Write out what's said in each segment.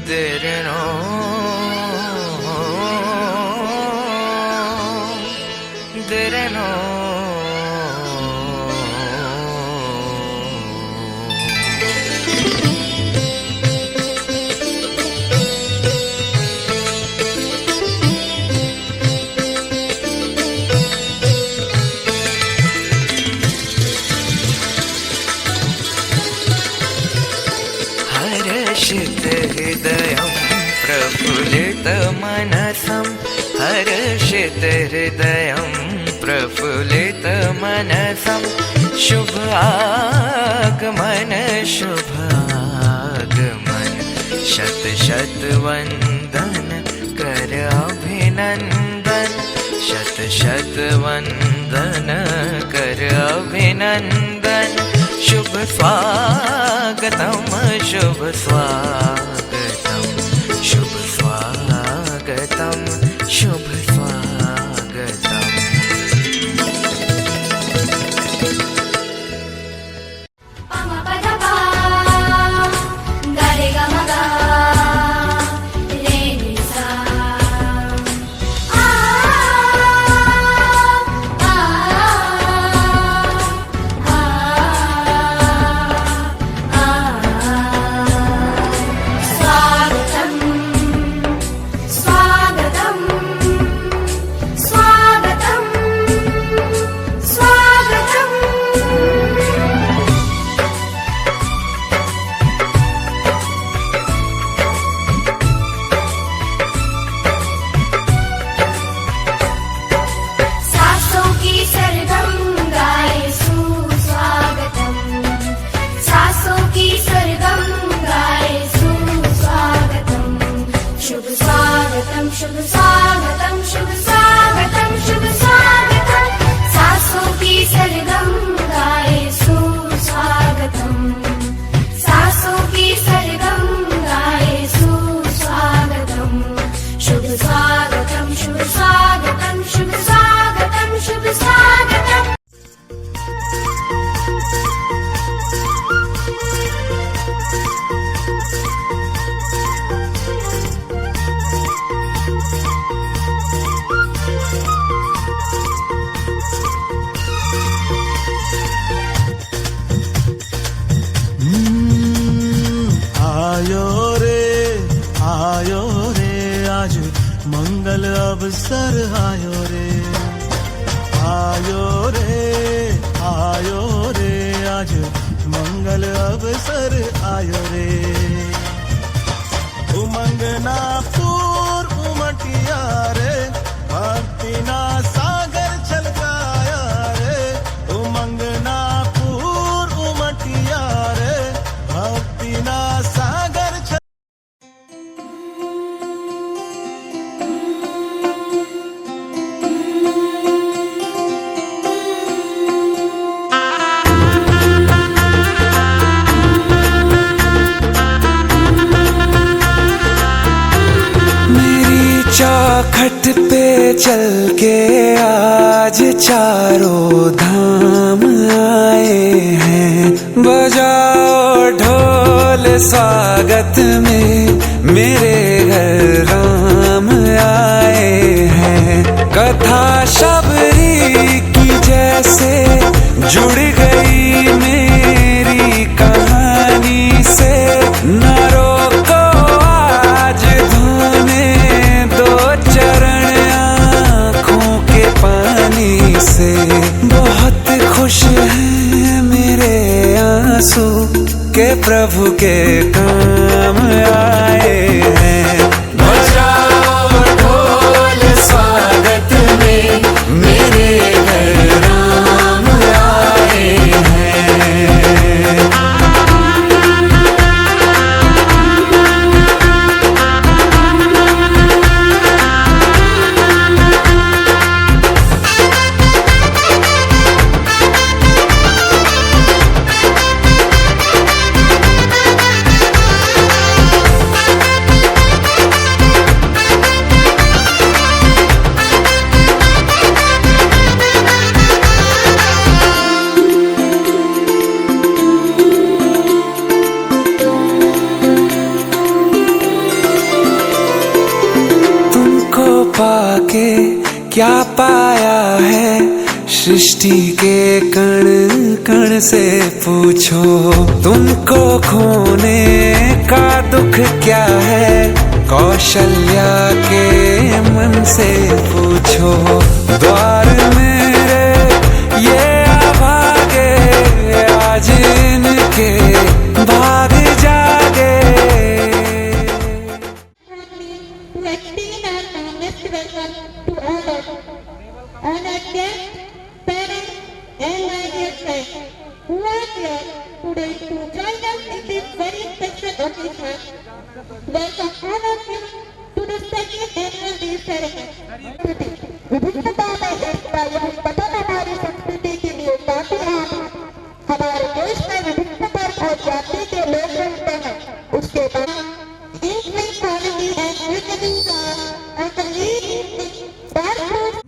दिरनो दिरनो हर्षित हृदयं प्रफुल्लितमनसं हर्षित हृदयं प्रफुल्लितमनसं शुभ आगमन शत शत वंदन कर अभिनंदन शत शत वंदन कर अभिनंदन शुभ स्वागतम शुभ स्वागतम शुभ स्वागतम शुभ स्वागतम। मंगल अवसर आयो रे आज मंगल अवसर आयो रे उमंग ना पूर उमटिया रे भक्ति ना सागर छलकाया रे उमंग ना पूर उमटिया रे भक्ति ना सागर चौखट पे चल के आज चारों धाम आए हैं बजाओ ढोल स्वागत में मेरे घर राम आए हैं कथा शबरी की जैसे जुड़ गई मेरी कहानी से न रोको आज धोने चरण आँखों के पानी से बहुत खुश हैं मेरे आंसू के प्रभु के काम आए हैं बजाओ ढोल स्वागत में मेरे घर राम आए हैं। के क्या पाया है, सृष्टि के कण कण से पूछो। तुमको खोने का दुख क्या है, कौशल्या के मन से पूछो। द्वार मेरे ये अभागे, आज इनके भाग जागे। Honored guests, parents, and my dear friends, who are here today to join us in this very special occasion. Welcome all of you to the second annual day ceremony. विभिन्नता में एकता यह पठन हमारी संस्कृति के लिए काफी अहम है। हमारे देश में विभिन्न धर्म और जाति के लोग रहते हैं। उसके बाद quality and equity are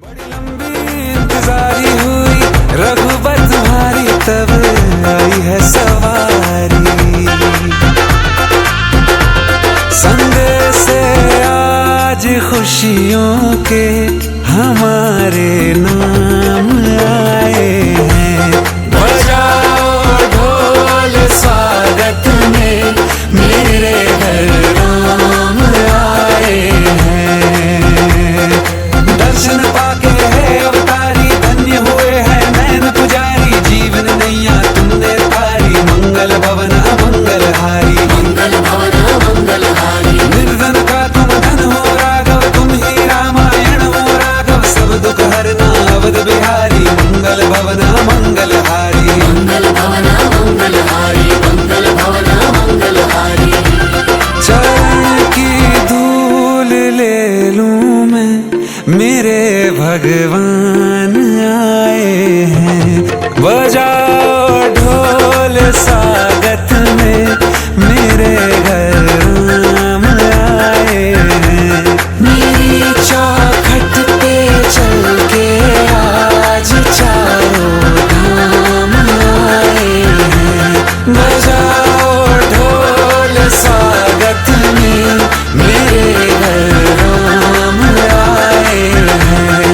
बड़ी लंबी इंतजारी हुई रघुबर तुम्हारी, तब आई है सवारी। संदेश से आज खुशियों के हमारे नाम आए हैं। बजाओ ढोल स्वागत में, मेरे घर राम आए हैं। दर्शन पाके है अवतारी, धन्य हुए हैं नैन पुजारी। जीवन नैया तुमने तारी, मंगल भवन मंगल हारी। मंगल भवन मंगल हारी। निर्धन का तुम धन हो राघव, तुम ही रामायण हो राघव। सब दुख हरना अवध बिहारी, मंगल भवन मंगल हारी। मंगल भवन मंगल हारी। मंगल भवन मंगल हारी। चरण की धूल ले लूं मैं, मेरे भगवान आए हैं। बजाओ ढोल स्वागत में, मेरे घर राम आए हैं। मेरी चौखट पे चल के आज चारों धाम आए हैं। बजाओ ढोल स्वागत में, मेरे घर राम आए हैं।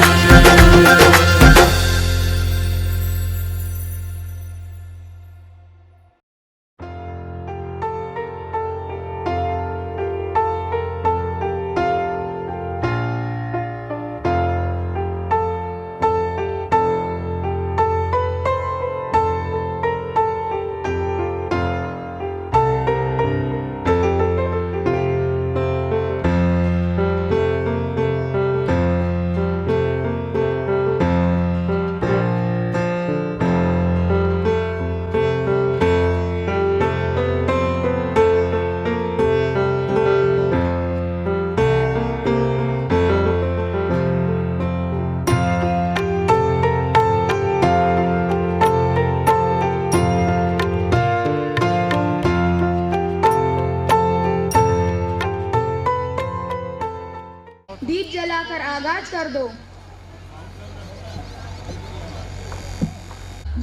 दीप जलाकर आगाज कर दो।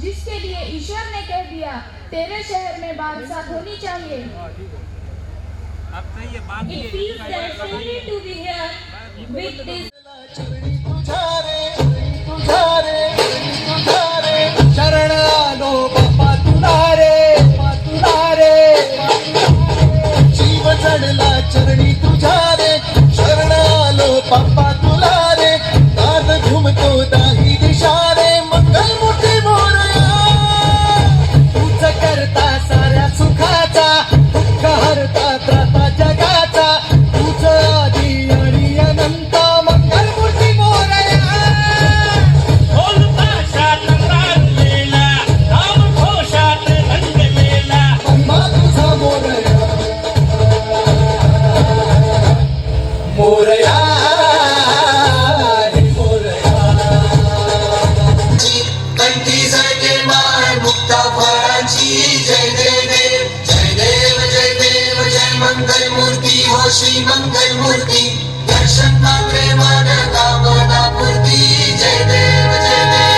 जिसके लिए ईश्वर ने कह दिया तेरे शहर में बादशाह होनी चाहिए। It feels destiny to be here with this. शरण आलो बाप्पा तुला रे, जीव जडला चरणी तुझ्या रे। शरण आलो बाप्पा तुला रे, नाद घुमतो दाही दिशा रे। मंगल मूर्ती मोरया, तूच करता साऱ्या सुखाचा, दुःख हरता त्राता जगाचा। तूच आदी आणि अनंत, मंगल मूर्ती मोरया। महिमा तुझा मोरया, मोरया हे मोरया। कंठी जय माय मुक्ता फळाची। जय देव देव जय देव जय देव जय मंगल मूर्ती हो श्री मंगल मूर्ती। दर्शन मात्रे मन कामना पूर्ती। जय देव जय देव।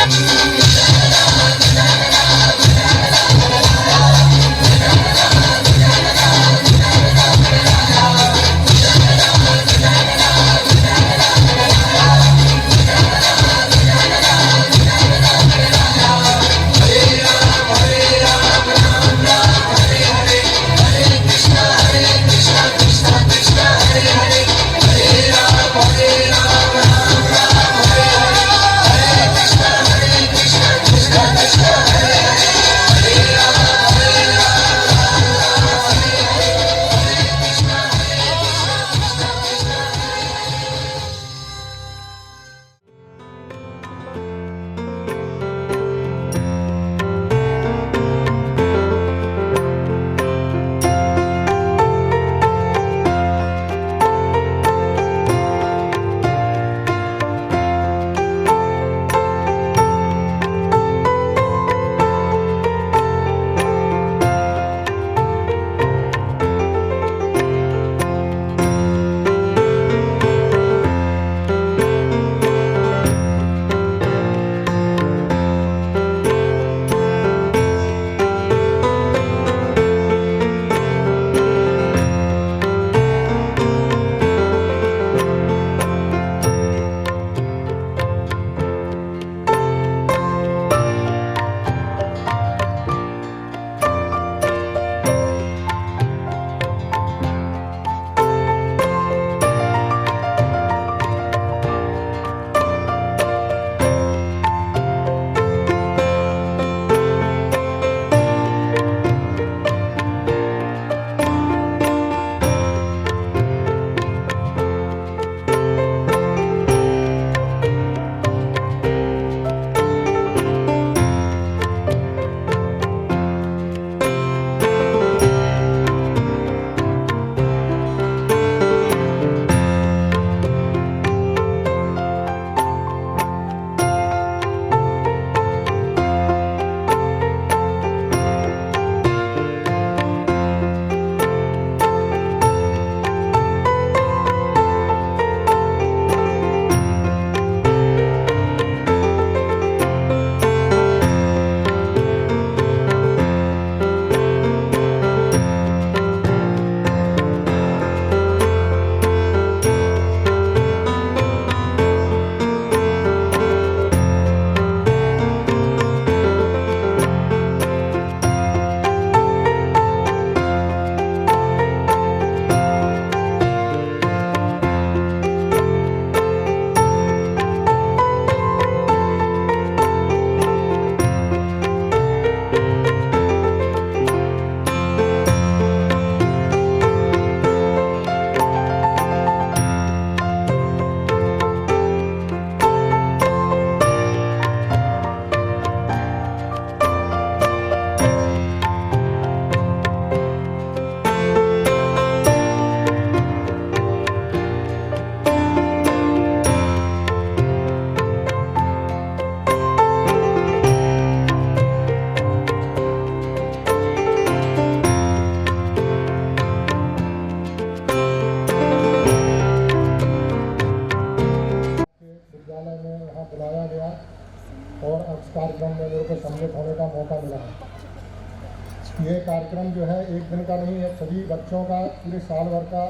ये कार्यक्रम जो है एक दिन का नहीं है, सभी बच्चों का पूरे साल भर का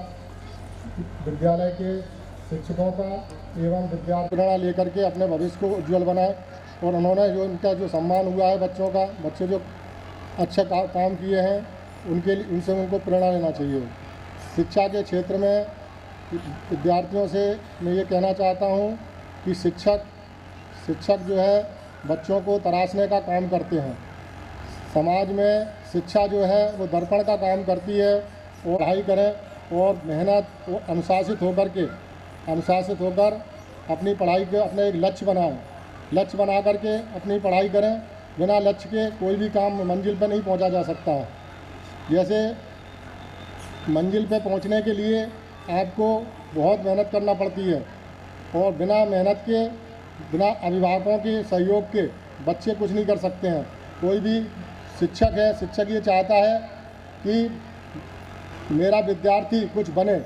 विद्यालय के शिक्षकों का एवं विद्यार्थी प्रेरणा लेकर के अपने भविष्य को उज्ज्वल बनाए। और उन्होंने जो इनका जो सम्मान हुआ है बच्चों का, बच्चे जो अच्छे काम किए हैं उनसे उनको प्रेरणा लेना चाहिए। शिक्षा के क्षेत्र में विद्यार्थियों से मैं ये कहना चाहता हूँ कि शिक्षक जो है बच्चों को तराशने का काम करते हैं। समाज में शिक्षा जो है वो दर्पण का काम करती है। और पढ़ाई करें और मेहनत और अनुशासित होकर अपनी पढ़ाई के अपने एक लक्ष्य बनाएं। लक्ष्य बना करके अपनी पढ़ाई करें। बिना लक्ष्य के कोई भी काम मंजिल पर नहीं पहुंचा जा सकता है। जैसे मंजिल पर पहुंचने के लिए आपको बहुत मेहनत करना पड़ती है और बिना मेहनत के, बिना अभिभावकों के सहयोग के बच्चे कुछ नहीं कर सकते हैं। कोई भी शिक्षक है, शिक्षक ये चाहता है कि मेरा विद्यार्थी कुछ बने,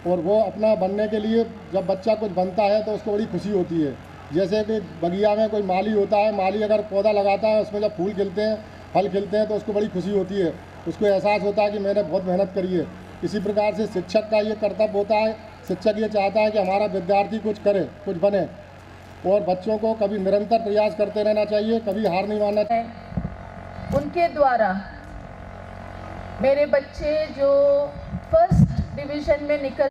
और वो अपना बनने के लिए जब बच्चा कुछ बनता है तो उसको बड़ी खुशी होती है। जैसे कि बगिया में कोई माली होता है, माली अगर पौधा लगाता है उसमें जब फूल खिलते हैं, फल खिलते हैं तो उसको बड़ी खुशी होती है, उसको एहसास होता है कि मैंने बहुत मेहनत करी है। इसी प्रकार से शिक्षक का ये कर्तव्य होता है। शिक्षक ये चाहता है कि हमारा विद्यार्थी कुछ करे, कुछ बने, और बच्चों को कभी निरंतर प्रयास करते रहना चाहिए, कभी हार नहीं मानना चाहिए। उनके द्वारा मेरे बच्चे जो फर्स्ट डिवीज़न में निकल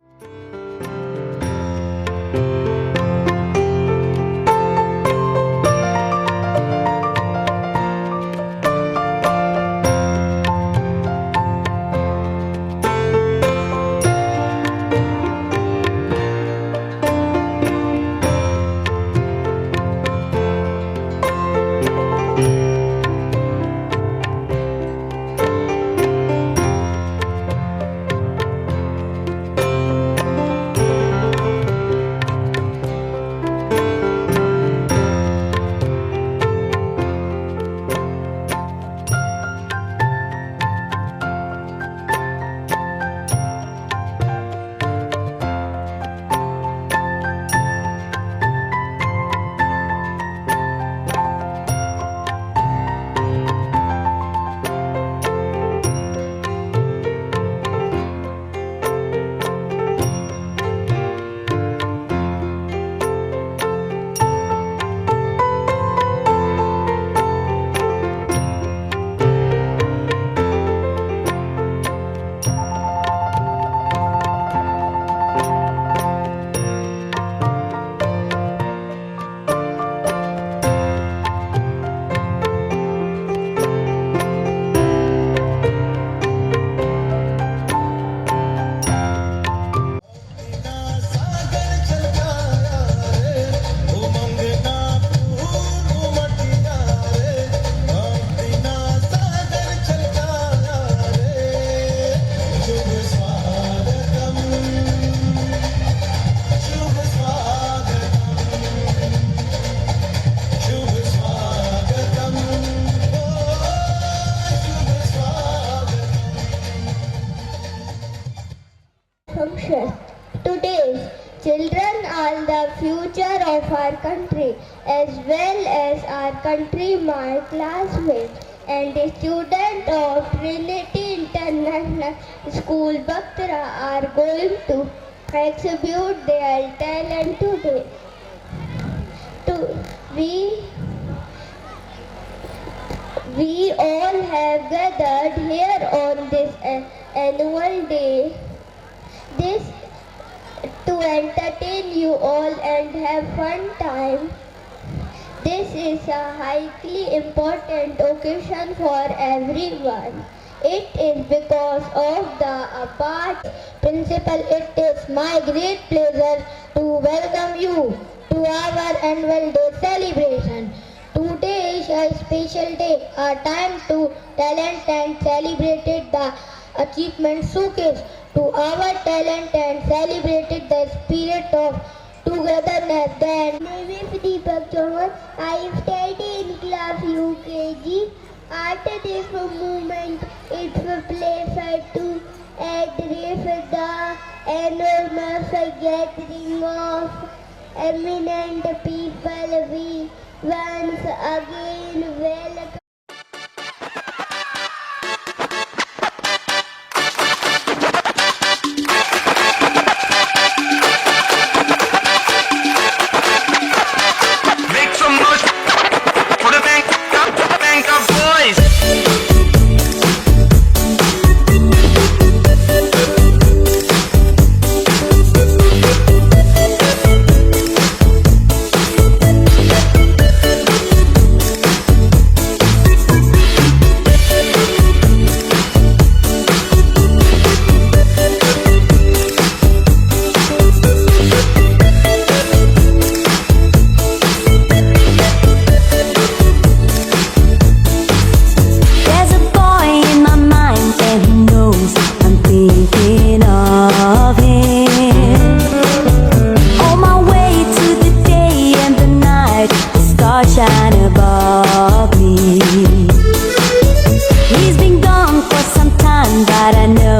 function. Today, children are the future of our country as well as our country. My classmates and the students of Trinity International School, Bactra, are going to exhibit their talent today. We all have gathered here on this annual day to entertain you all and have fun time. This is a highly important occasion for everyone. It is because of the apart principle. It is my great pleasure to welcome you to our annual day celebration. Today is a special day, a time to talent and celebrated the achievement showcase to our talent and celebrated the spirit of togetherness. Then, my name is Deepak Chauhan. I study in class UKG. Art is a movement. It's a pleasure to address the enormous gathering of eminent people. We once again welcome.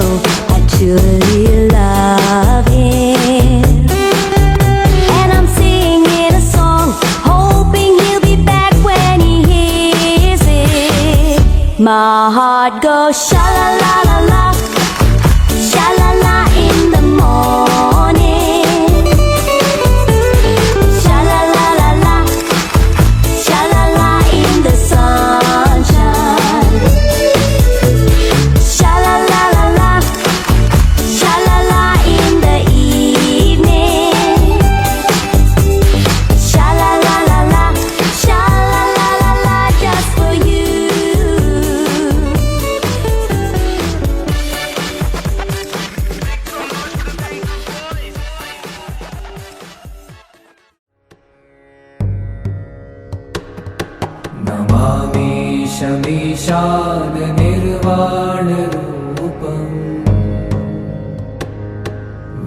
know I truly love him. And I'm singing a song, hoping he'll be back when he hears it. My heart goes sha-la-la-la-la, sha-la-la in the morning, sha-la-la-la-la, sha-la-la in the sunshine, sha-la-la-la-la, sha-la-la in the evening, sha-la-la-la-la, sha-la-la-la-la just for you. Namami शमीशान निर्वाणरूपम्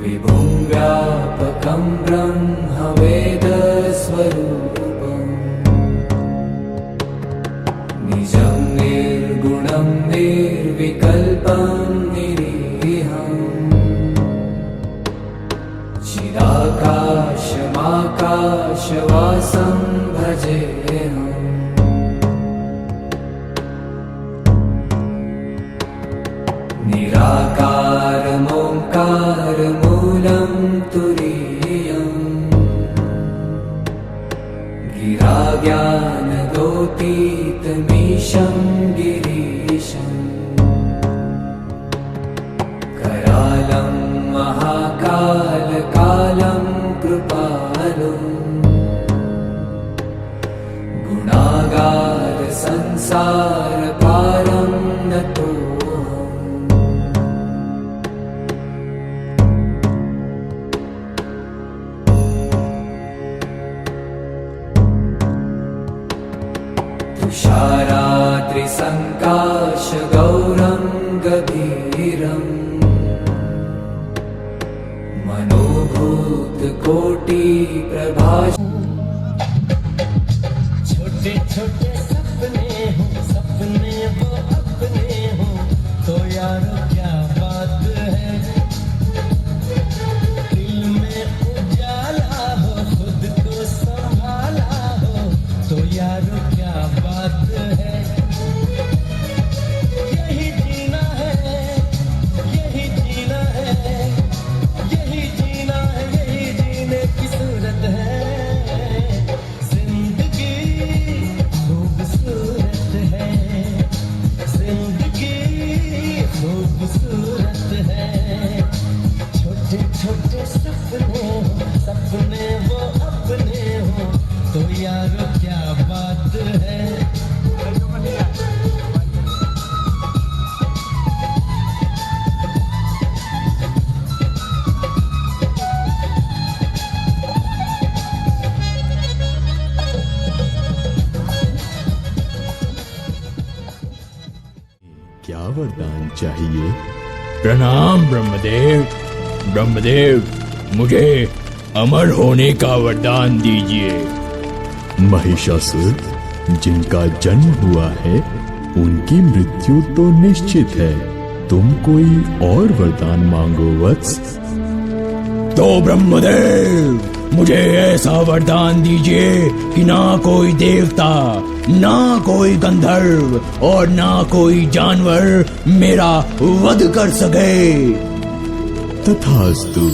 विभुं व्यापकं ब्रह्मवेदस्वरूपम् निजं निर्गुणं निर्विकल्पं निरीहम् चिदाकाशमाकाशवासं भजेऽहम् निराकारमोङ्कारमूलं तुरीयम् गिराज्ञानगोतीतमीशं गिरीशम् करालं महाकालकालं कृपालुम् गुणागार संसारपारं नतो तुषाराद्रिसङ्काशगौरं गभीरम् मनोभूतकोटिप्रभाष छोटे छोटे सपने हो, सपने वो अपने हो, तो यारो क्या बात है। दिल में उजाला हो, खुद को संभाला हो, तो यारो क्या बात है। यही जीना है, यही जीना है, यही जीना है, यही जीने की सूरत है। जिंदगी खूबसूरत है, जिंदगी खूबसूरत है। छोटे छोटे सपने हो, सपने वो अपने हो, तो यारो क्या बात है। क्या वरदान चाहिए? प्रणाम ब्रह्मदेव। ब्रह्मदेव, मुझे अमर होने का वरदान दीजिए। महिषासुर, जिनका जन्म हुआ है उनकी मृत्यु तो निश्चित है। तुम कोई और वरदान मांगो वत्स। तो ब्रह्मदेव, मुझे ऐसा वरदान दीजिए कि ना कोई देवता, ना कोई गंधर्व और ना कोई जानवर मेरा वध कर सके। तथास्तु।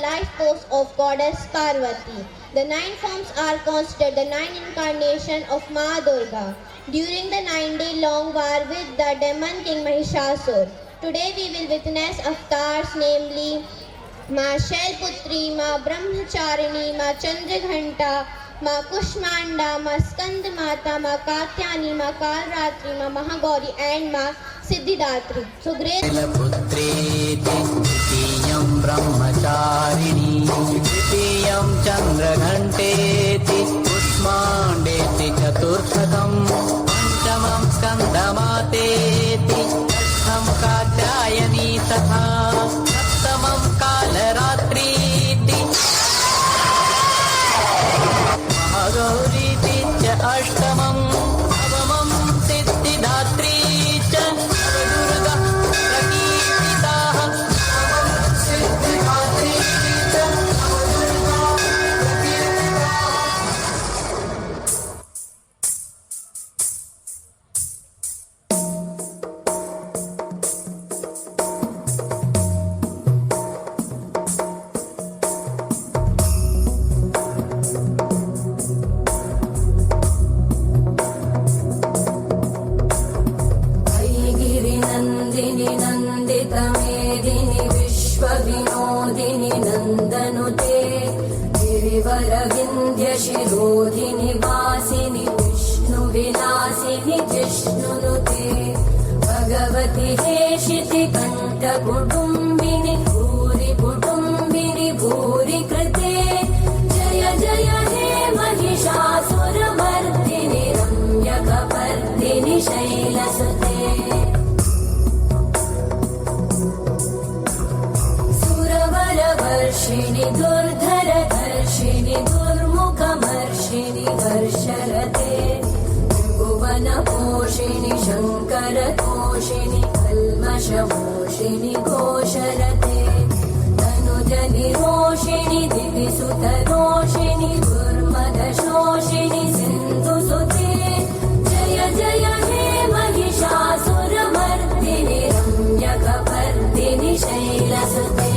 life force of goddess Parvati. The 9 forms are considered the 9 incarnations of Ma Durga during the 9-day-long war with the demon king Mahishasur. Today we will witness avatars, namely Ma Shailputri, Ma Brahmacharini, Ma Chandraghanta, Ma Kushmanda, Ma Skand Mata, Ma Katyani, Ma Kalratri, Ma Mahagauri and Ma Siddhidatri. So great द्वितीयं ब्रह्मचारिणी तृतीयं चन्द्रघण्टेति कुष्माण्डेति चतुर्थकं पञ्चमं स्कन्दमातेति षष्ठं कात्यायनी तथा सप्तमं कालरात्रीति महागौरीति च अष्टमं नवमं सिद्धिदात्री च दुर्गा प्रकीर्तिताः सिद्धिदात्री च दुर्गा गिरिनन्दिनि नन्दितमेदिनि विश्वविनोदिनि नन्दनुते गिरिवरविन्ध्यशिरोधिनि वासिनि विष्णुविलासिनि जिष्णुनुते भगवति हेशितिकण्ठकुटुम्बिनि भूरि कुटुम्बिनि भूरि कृते जय जय हे महिषासुरमर्दिनि रम्यकपर्दिनि शैलसुते सुरवरवर्षिणि दुर्धरधर्षिणि दुर्मुखमर्षिणि वर्षरते त्रिभुवनपोषिणि शङ्करतोषिणि कल्मषमोषिणि घोषरते तनुजनिरोषिणि दिविसुतरोषिणि दुर्मदशोषिणि सिन्धुसुते जय जय हे महिषासुरमर्दिनि रम्यकपर्दिनि शैलसुते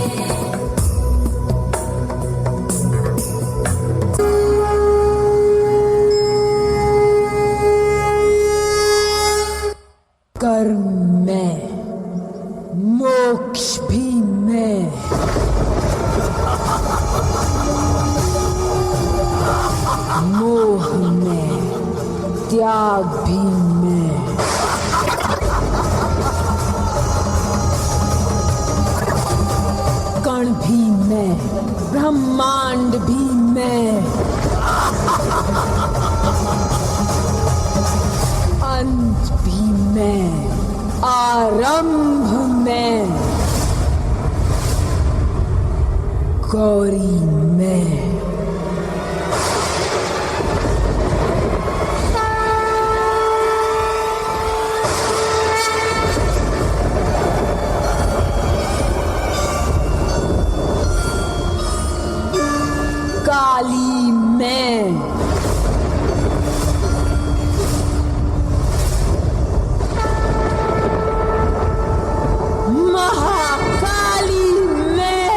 कर्म में, मोक्ष भी मैं, मोह में, त्याग भी मैं, कण भी मैं, ब्रह्मांड भी मैं, अंत भी मैं, आरंभ मैं, गौरी मैं। काली मैं, महाकाली मैं,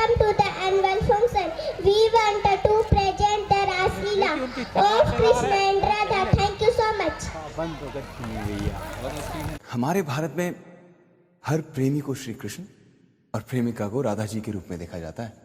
welcome to the annual function. We wanted to present the Rasleela of Krishna and Radha. Thank you so much. हमारे भारत में हर प्रेमी को श्री कृष्ण और प्रेमिका को राधा जी के रूप में देखा जाता है।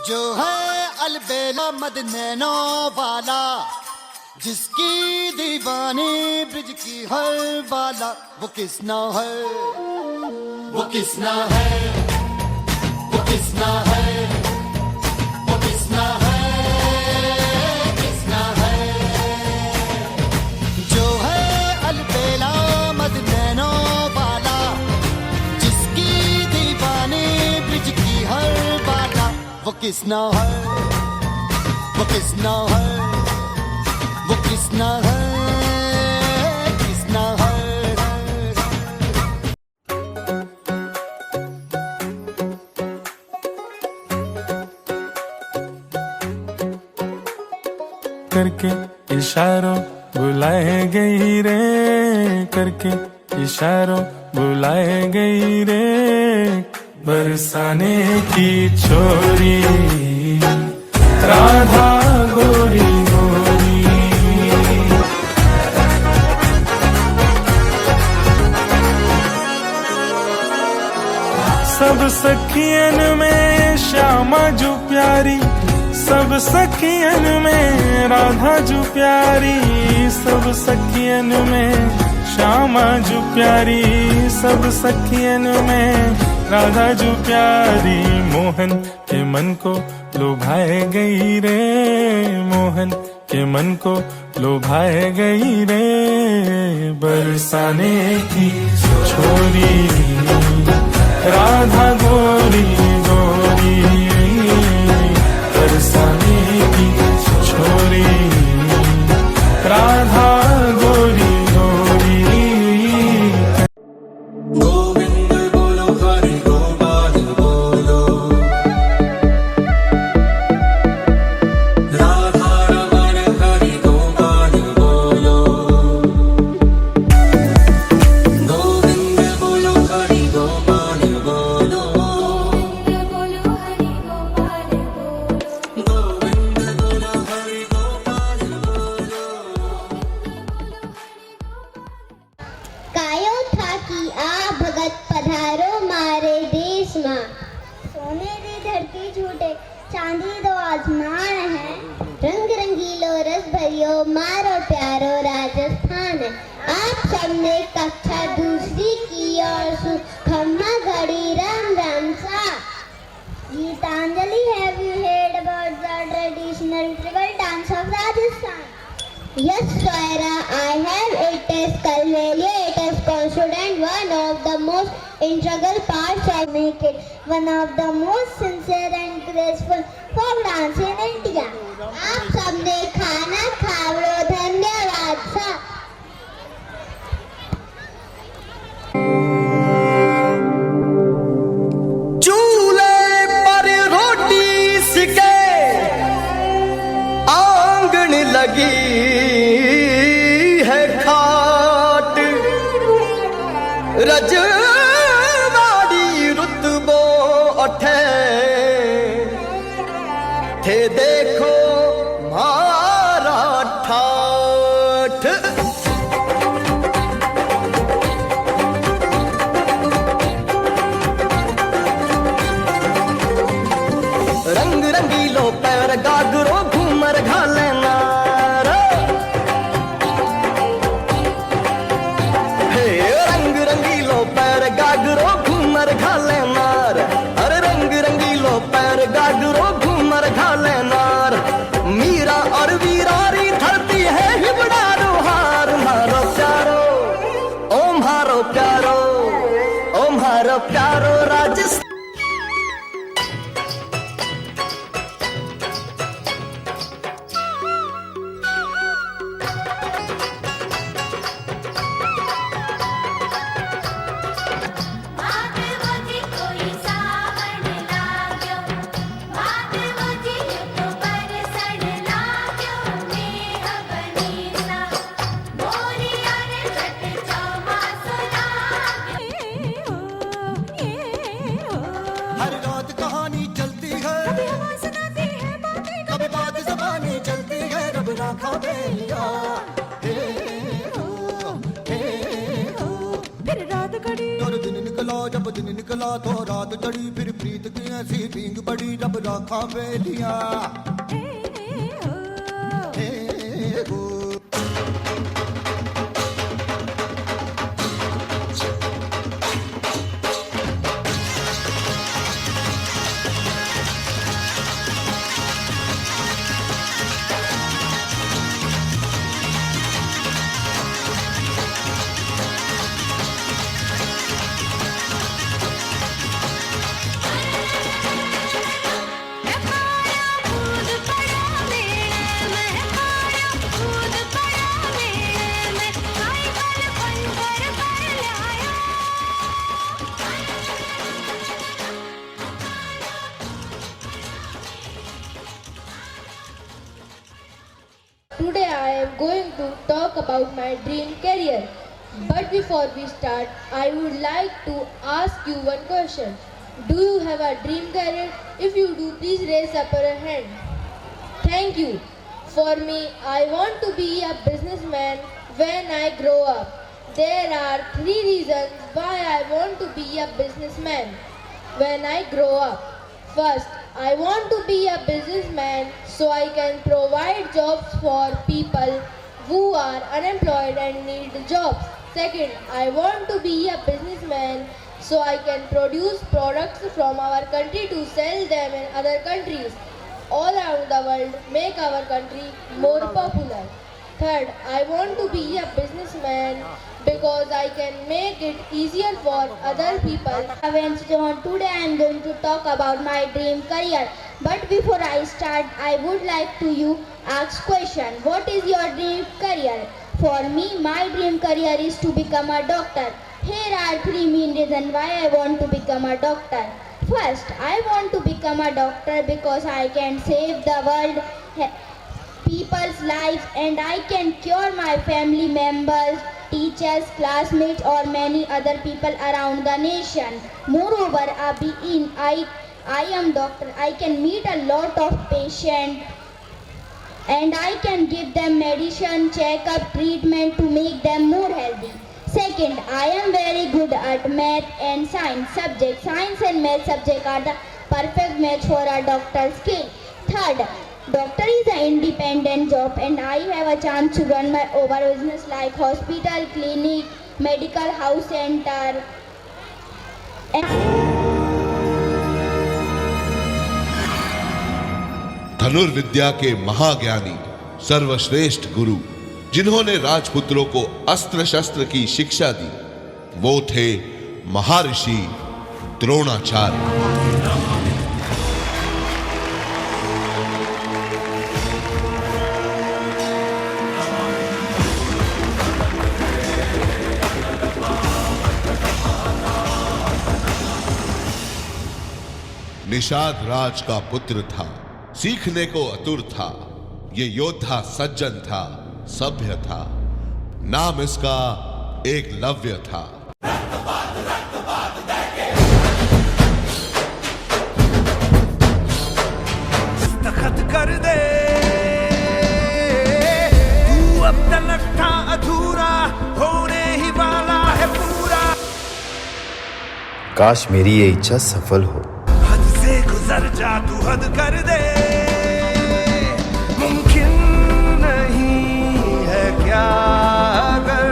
जो है अलबेला मद नैनो वाला, जिसकी दीवानी ब्रिज की हर वाला, वो किसना है, वो किसना है, वो किसना है, वो किसना है, किसना है। जो है अलबेला मद नैनो वाला, जिसकी दीवानी ब्रिज की हर वाला, वो किसना है, वो किसना है, वो किसना है, किसना है। करके इशारों बुलाए गई रे, करके इशारों बुलाए गई रे, बरसाने की छोरी राधा गोरी गोरी। सब सखियन में श्यामा जो प्यारी, सब सखियन में राधा जो प्यारी, सब सखियन में श्यामा जो प्यारी, सब सखियन में राधा जो प्यारी। मोहन के मन को लुभाए गई रे, मोहन के मन को लुभाए गई रे, बरसाने की छोरी राधा गोरी गोरी, बरसाने की छोरी राधा गोरी गोरी। गोविंद बोलो हरि गोपाल बोलो, राधा रमण हरि गोपाल बोलो। गोविंद बोलो हरि गोपाल बोलो, गोविंद बोलो हरि गोपाल बोलो, गोविंद बोलो हरि गोपाल बोलो। कायो था कि आ भगत पधारो मारे देश माँ, सोने दी धरती झूठे चांदी दो आसमान है, रंग रंगीलो रस भरियो मारो प्यारो राजस्थान है। आप सबने कक्षा दूसरी की और खम्मा घड़ी राम राम सा। Geetanjali, have you heard about the traditional tribal dance of Rajasthan? Yes, Swaira, I have. It is Kalvelia. It is considered one of the most integral parts of make it one of the most sincere and graceful folk dance in India. आप सबने खाना खावड़ो, धन्यवाद सा। चूल्हे पर रोटी सिके आंगन लगी है खाट, रजवाड़ी रुतबो अठे थे देखो मारा ठाठ। रंग रंगीलो पैर गागरो घूमर घाले नार, हे रंग रंगीलो पैर गागरो घूमर घाले नार। राखा बेलिया फिर रात घड़ी और दिन निकला, जब दिन निकला तो रात चढ़ी, फिर प्रीत की ऐसी पींग पड़ी जब राखा बेलिया Today I am going to talk about my dream career. But before we start, I would like to ask you one question. Do you have a dream career? If you do, please raise up your hand. Thank you. For me, I want to be a businessman when I grow up. There are 3 reasons why I want to be a businessman when I grow up. First, I want to be a businessman so I can provide jobs for people who are unemployed and need jobs. Second, I want to be a businessman so I can produce products from our country to sell them in other countries all around the world, make our country more popular. Third, I want to be a businessman because I can make it easier for other people. Today I am going to talk about my dream career. But before I start, I would like to you ask question. What is your dream career? For me, my dream career is to become a doctor. Here are 3 main reasons why I want to become a doctor. First, I want to become a doctor because I can save the world, people's lives, and I can cure my family members, teachers, classmates, or many other people around the nation. Moreover, I am doctor. I can meet a lot of patients and I can give them medicine, checkup, treatment to make them more healthy. Second, I am very good at math and science subjects. Science and math subjects are the perfect match for a doctor's skill. Third, doctor is an independent job and I have a chance to run my own business like hospital, clinic, medical house center. धनुर्विद्या के महाज्ञानी सर्वश्रेष्ठ गुरु जिन्होंने राजपुत्रों को अस्त्र शस्त्र की शिक्षा दी, वो थे महर्षि द्रोणाचार्य। निषाद राज का पुत्र था, सीखने को आतुर था, ये योद्धा सज्जन था, सभ्य था, नाम इसका एकलव्य था। दस्तखत कर दे तू, अब तलक था अधूरा, होने ही वाला है पूरा। काश मेरी ये इच्छा सफल हो। हद से गुजर जा तू, हद कर दे, मुमकिन नहीं है क्या अगर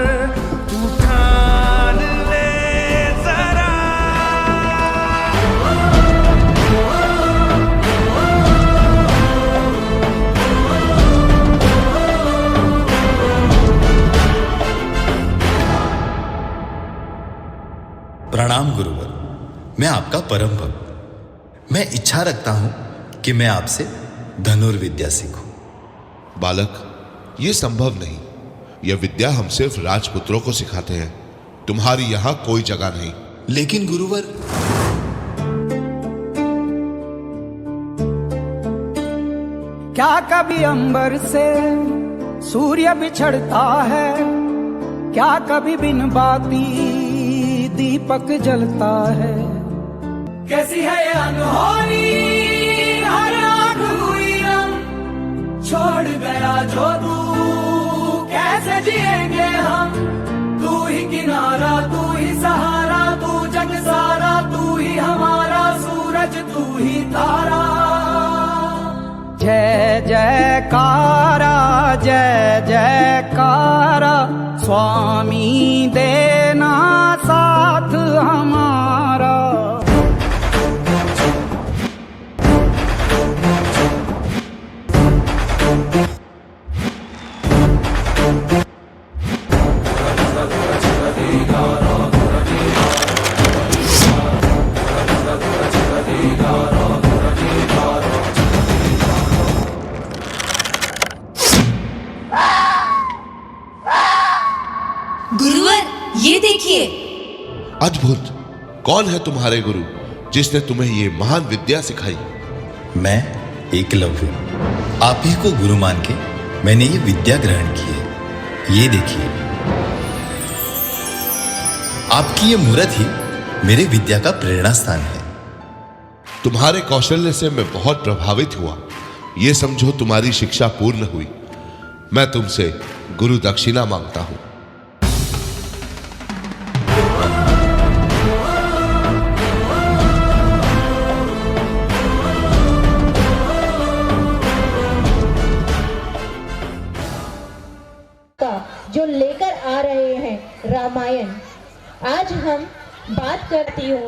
तू ठान ले जरा। प्रणाम गुरुवर, मैं आपका परम भक्त। मैं इच्छा रखता हूं कि मैं आपसे धनुर्विद्या सीखूं। बालक, ये संभव नहीं। यह विद्या हम सिर्फ राजपुत्रों को सिखाते हैं, तुम्हारी यहां कोई जगह नहीं। लेकिन गुरुवर, क्या कभी अंबर से सूर्य बिछड़ता है? क्या कभी बिन बाती दीपक जलता है? कैसी है ये अनहोनी, हर आग हुई रंग छोड़ गया जो तू कैसे जिएंगे हम, तू ही किनारा तू ही सहारा, तू जग सारा तू ही हमारा सूरज तू ही तारा। जय जयकारा जय जयकारा, स्वामी देना साथ हमारा। गुरुवर ये देखिए। अद्भुत। कौन है तुम्हारे गुरु जिसने तुम्हें ये महान विद्या सिखाई? मैं एकलव्य, आप ही को गुरु मान के मैंने ये विद्या ग्रहण की है। ये देखिए, आपकी ये मूर्त ही मेरे विद्या का प्रेरणा स्थान है। तुम्हारे कौशल्य से मैं बहुत प्रभावित हुआ। ये समझो तुम्हारी शिक्षा पूर्ण हुई। मैं तुमसे गुरु दक्षिणा मांगता हूं। जो लेकर आ रहे हैं रामायण। आज हम बात करती हूँ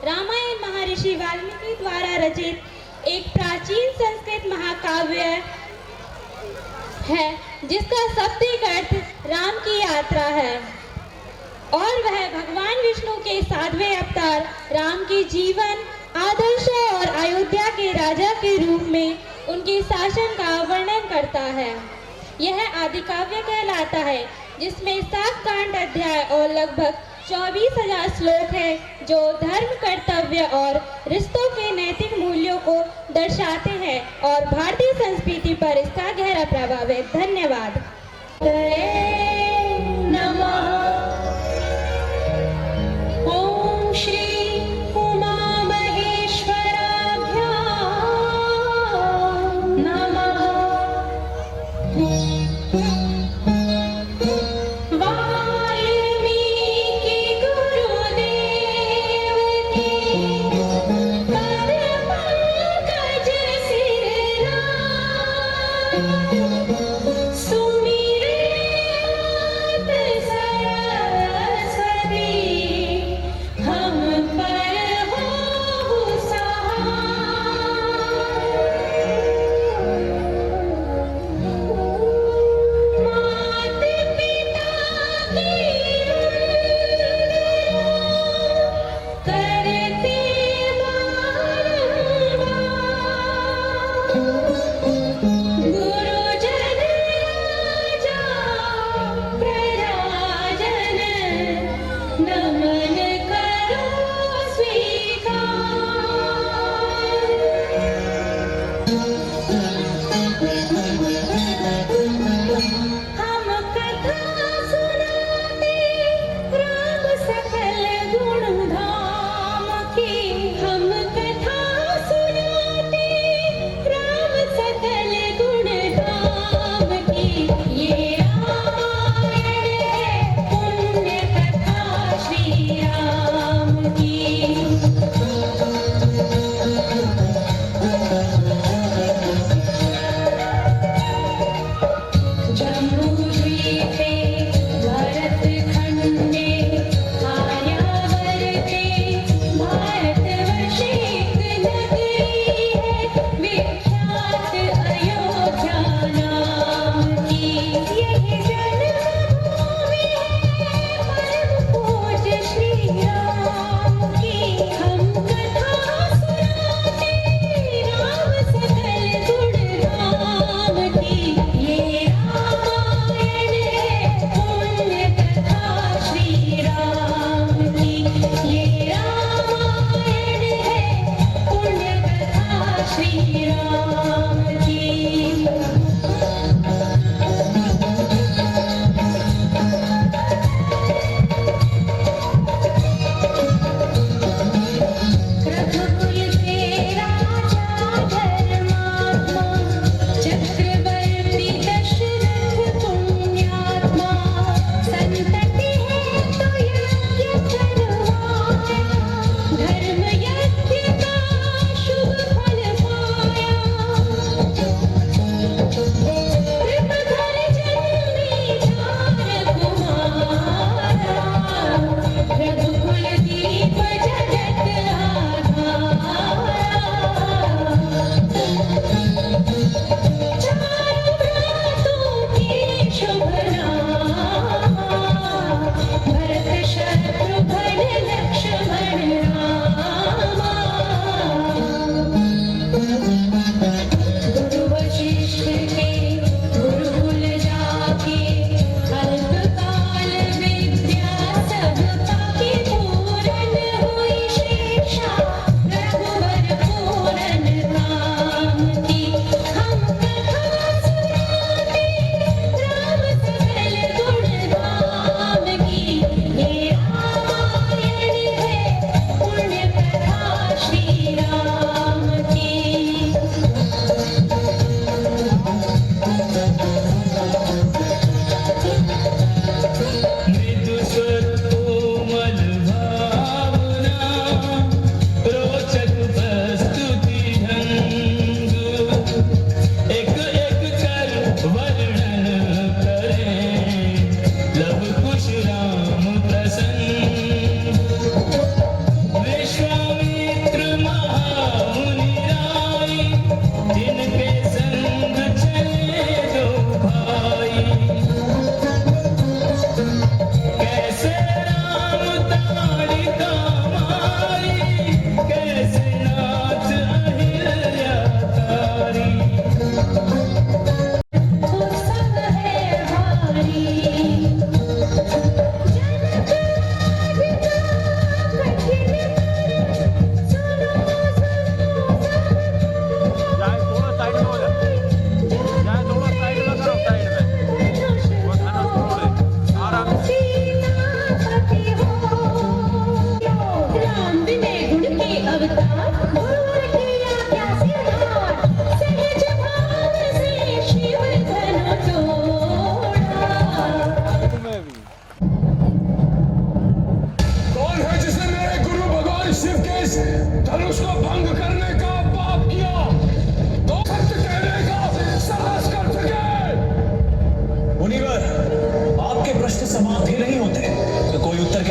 रामायण महर्षि वाल्मीकि द्वारा रचित एक प्राचीन संस्कृत महाकाव्य है, जिसका शाब्दिक अर्थ राम की यात्रा है और वह भगवान विष्णु के 7वें अवतार राम के जीवन, आदर्श और अयोध्या के राजा के रूप में उनके शासन का वर्णन करता है। यह आदि काव्य कहलाता है, जिसमें 7 कांड अध्याय और लगभग 24,000 श्लोक है, जो धर्म, कर्तव्य और रिश्तों के नैतिक मूल्यों को दर्शाते हैं और भारतीय संस्कृति पर इसका गहरा प्रभाव है। धन्यवाद। नमः। ओम श्री उमा महेश्वराभ्यां नमः। गुरुजन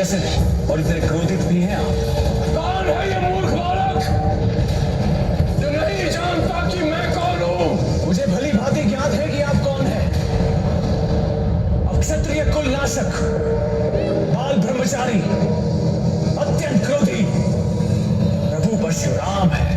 कैसे थे और इतने क्रोधित भी हैं आप? कौन है ये मूर्ख बालक जो नहीं जानता कि मैं कौन हूं? मुझे भली भांति ज्ञात है कि आप कौन हैं। क्षत्रिय कुल नाशक, बाल ब्रह्मचारी, अत्यंत क्रोधी प्रभु परशुराम है।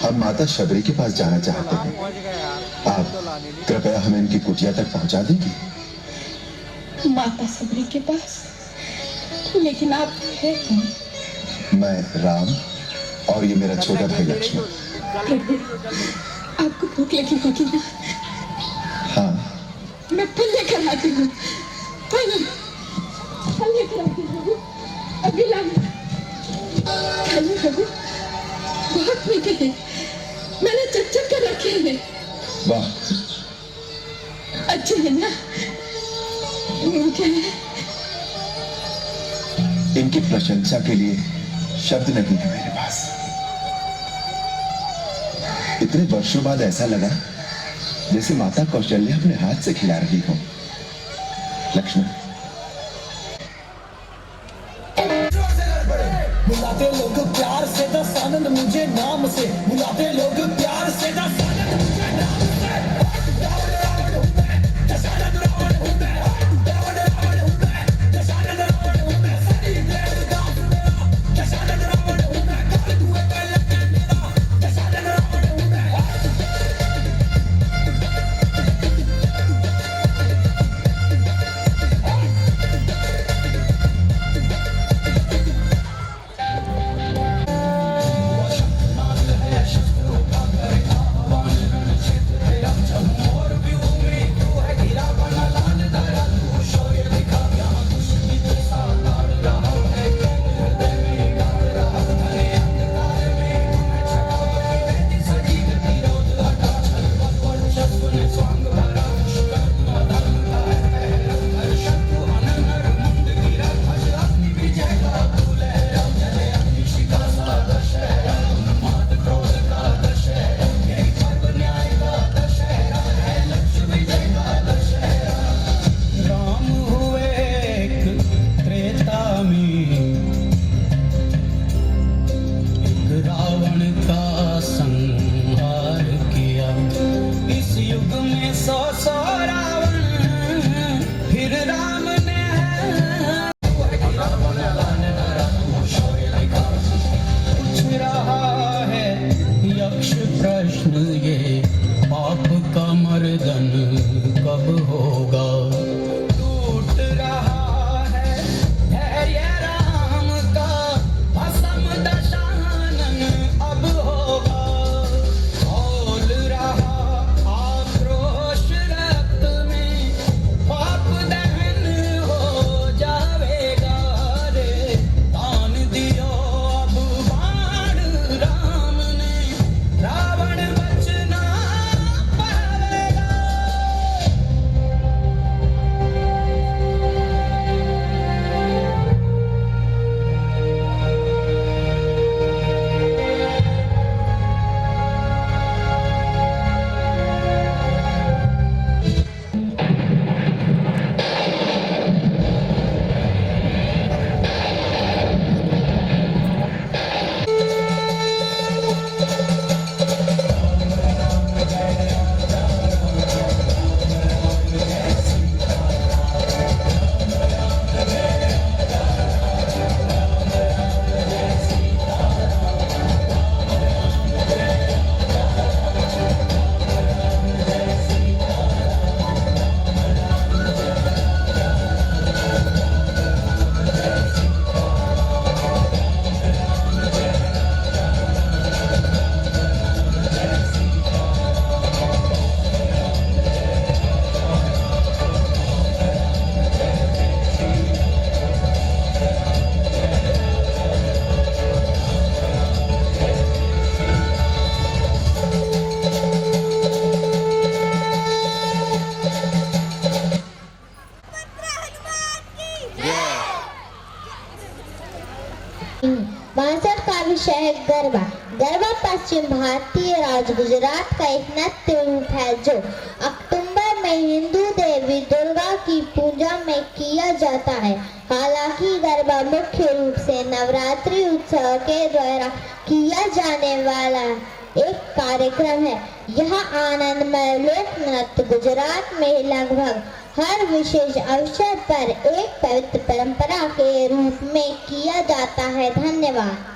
हम माता शबरी के पास जाना चाहते हैं। आप कृपया हमें इनकी कुटिया तक पहुंचा देंगे। माता शबरी के पास? लेकिन आप है कौन? मैं राम और ये मेरा छोटा भाई लक्ष्मण। प्रभु, आपको भूख लगी होगी ना? हाँ। मैं फल लेकर आती हूँ। फल लेकर आती हूँ। अभी लाऊं। प्रभु, बहुत मीठे हैं। मैंने चट कर रखे हैं। वाह, अच्छे हैं ना? मीठे हैं। इनकी प्रशंसा के लिए शब्द नहीं है मेरे पास। इतने वर्षों बाद ऐसा लगा जैसे माता कौशल्या अपने हाथ से खिला रही हो। लक्ष्मण, बुलाते लोग प्यार से दस आनंद मुझे नाम से, बुलाते लोग प्यार से दस आनंद मुझे नाम से। गरबा। गरबा पश्चिम भारतीय राज्य गुजरात का एक नृत्य रूप है जो अक्टूबर में हिंदू देवी दुर्गा की पूजा में किया जाता है। हालांकि गरबा मुख्य रूप से नवरात्रि उत्सव के दौरान किया जाने वाला एक कार्यक्रम है। यह आनंदमय लोक नृत्य गुजरात में लगभग हर विशेष अवसर पर एक पवित्र परंपरा के रूप में किया जाता है। धन्यवाद।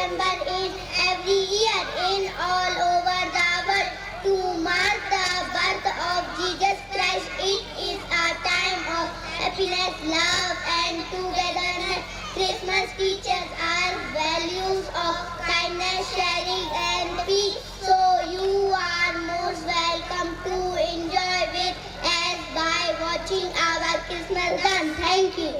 December in every year in all over the world to mark the birth of Jesus Christ. It is a time of happiness, love and togetherness. Christmas teaches us values of kindness, sharing and peace. So you are most welcome to enjoy with us by watching our Christmas dance. Thank you.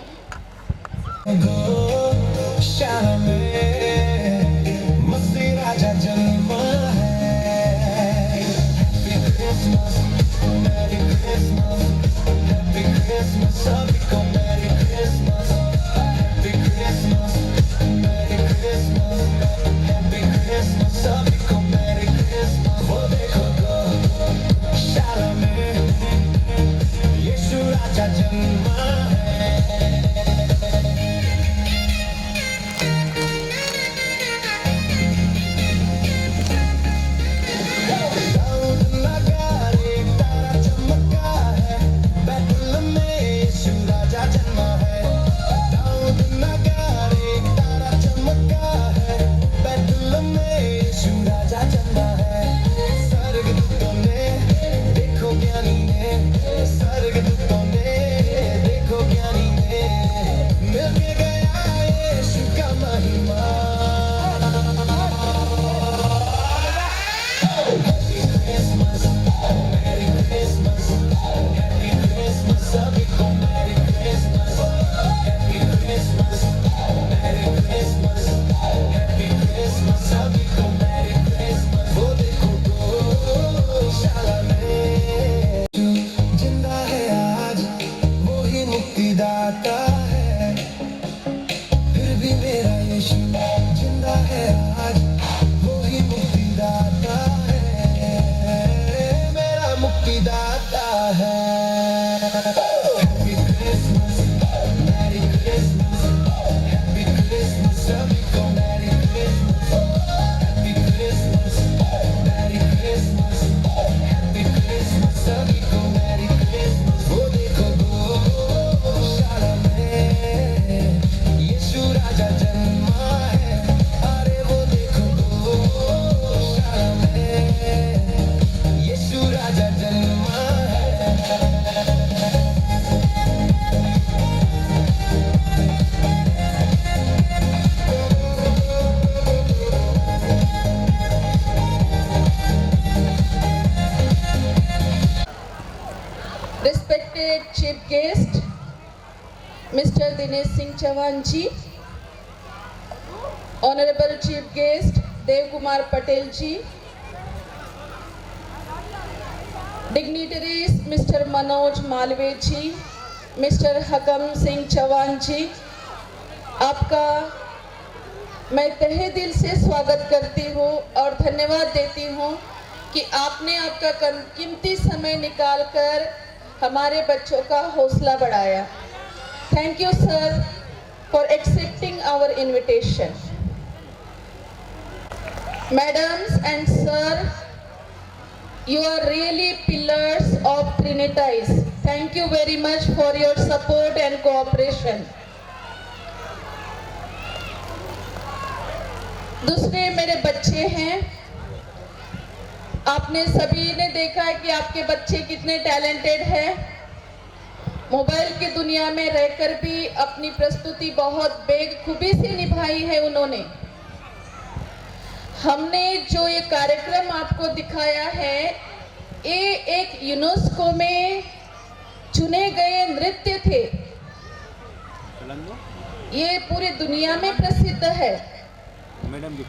मस्ती राजा जन्म है। Happy Christmas, Merry Christmas, Happy Christmas, सभी को Merry Christmas, Happy Christmas, Merry Christmas, Happy Christmas, सभी को Merry Christmas। वो देखो गौशाला में यीशु राजा जन्म है। Respected Chief Guest, Mr. Dinesh Singh Chauhan ji, Honorable Chief Guest Dev Kumar Patel ji, Dignitaries Mr. Manoj Malve ji, Mr. Hakam Singh Chauhan ji, आपका मैं तहे दिल से स्वागत करती हूँ और धन्यवाद देती हूँ कि आपने आपका कीमती समय निकालकर हमारे बच्चों का हौसला बढ़ाया। Thank you, sir, for accepting our invitation. Madams and sir, you are really pillars of Trinities. Thank you very much for your support and cooperation. दूसरे मेरे बच्चे हैं, आपने सभी ने देखा है कि आपके बच्चे कितने टैलेंटेड हैं। मोबाइल की दुनिया में रहकर भी अपनी प्रस्तुति बहुत बेखूबी से निभाई है उन्होंने। हमने जो ये कार्यक्रम आपको दिखाया है, ये एक यूनेस्को में चुने गए नृत्य थे। ये पूरी दुनिया में प्रसिद्ध है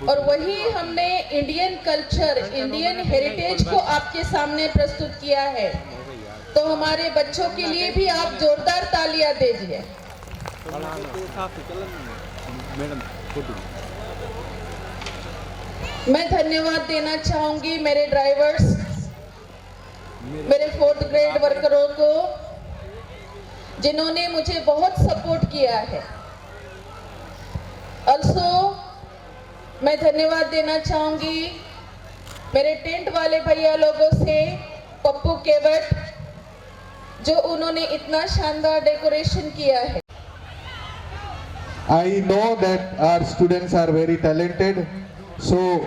और वही हमने इंडियन कल्चर, इंडियन हेरिटेज को आपके सामने प्रस्तुत किया है। तो हमारे बच्चों के लिए भी आप जोरदार तालियां दीजिए। मैं धन्यवाद देना चाहूंगी मेरे ड्राइवर्स, मेरे 4th ग्रेड वर्करों को, जिन्होंने मुझे बहुत सपोर्ट किया है। ऑल्सो मैं धन्यवाद देना चाहूंगी मेरे टेंट वाले भैया लोगों से, पप्पू केवट, जो उन्होंने इतना शानदार डेकोरेशन किया है। I know that our students are very talented, so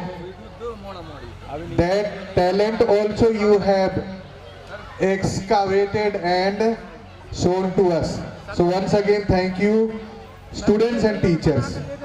that talent also you have excavated and shown to us. So once again, thank you, students and teachers.